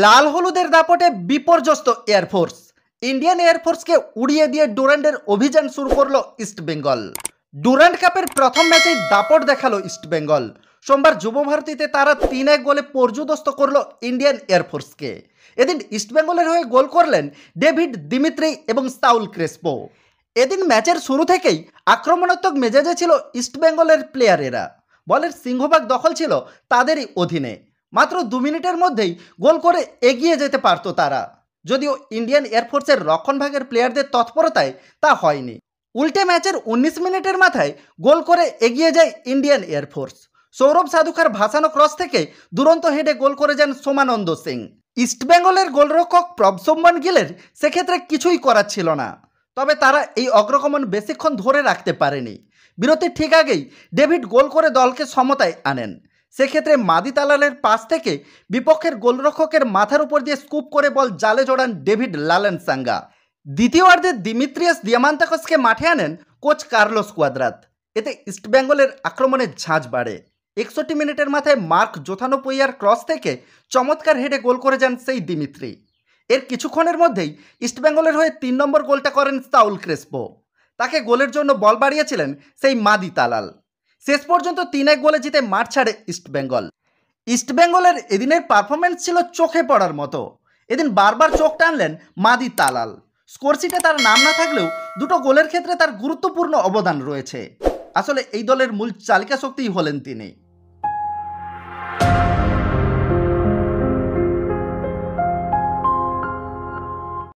লাল হলুদের দাপটে বিপর্যস্ত এয়ারফোর্স। ইন্ডিয়ান এয়ারফোর্সকে উড়িয়ে দিয়ে ডুরান্ডের অভিযান শুরু করলো ইস্টবেঙ্গল। ডুরান্ড কাপের প্রথম ম্যাচেই দাপট দেখালো ইস্টবেঙ্গল। সোমবার যুব ভারতীতে তারা 3-1 গোলে পর্যুদস্ত করলো ইন্ডিয়ান এয়ারফোর্সকে। এদিন ইস্টবেঙ্গলের হয়ে গোল করলেন ডেভিড দিমিত্রি এবং সাউল ক্রেসপো। এদিন ম্যাচের শুরু থেকেই আক্রমণাত্মক মেজাজে ছিল ইস্টবেঙ্গলের প্লেয়ারেরা। বলের সিংহভাগ দখল ছিল তাদেরই অধীনে। মাত্র 2 মিনিটের মধ্যেই গোল করে এগিয়ে যেতে পারত তারা, যদিও ইন্ডিয়ান এয়ারফোর্সের রক্ষণভাগের প্লেয়ারদের তৎপরতায় তা হয়নি। উল্টে ম্যাচের 19 মিনিটের মাথায় গোল করে এগিয়ে যায় ইন্ডিয়ান এয়ারফোর্স। সৌরভ সাধুখার ভাসানো ক্রস থেকে দুরন্ত হেডে গোল করে যান সোমানন্দ সিং। ইস্টবেঙ্গলের গোলরক্ষক প্রভসোম্মান গিলের সেক্ষেত্রে কিছুই করার ছিল না, তবে তারা এই অগ্রগমন বেশিক্ষণ ধরে রাখতে পারেনি। বিরতির ঠিক আগেই ডেভিড গোল করে দলকে সমতায় আনেন। সেক্ষেত্রে মাদি তালালের পাস থেকে বিপক্ষের গোলরক্ষকের মাথার উপর দিয়ে স্কুপ করে বল জালে জড়ান ডেভিড লালেনসাঙ্গা। দ্বিতীয়ার্ধে দিমিত্রিয়াস দিয়ামান্তাকসকে মাঠে আনেন কোচ কার্লোস কোয়াদ্রাত। এতে ইস্টবেঙ্গলের আক্রমণের ঝাঁজ বাড়ে। 61 মিনিটের মাথায় মার্ক জোথানোপইয়ার ক্রস থেকে চমৎকার হেডে গোল করে যান সেই দিমিত্রি। এর কিছুক্ষণের মধ্যেই ইস্টবেঙ্গলের হয়ে 3 নম্বর গোলটা করেন সাউল ক্রেসপো। তাকে গোলের জন্য বল বাড়িয়েছিলেন সেই মাদি তালাল। শেষ পর্যন্ত 3-1 গোলে জিতে মাঠ ছাড়ে ইস্টবেঙ্গল। ইস্টবেঙ্গলের এদিনের পারফরমেন্স ছিল চোখে পড়ার মতো। এদিন বারবার চোখ টানলেন মাদি তালাল। স্কোরশিটে তার নাম না থাকলেও দুটো গোলের ক্ষেত্রে তার গুরুত্বপূর্ণ অবদান রয়েছে। আসলে এই দলের মূল চালিকা শক্তিই হলেন তিনি।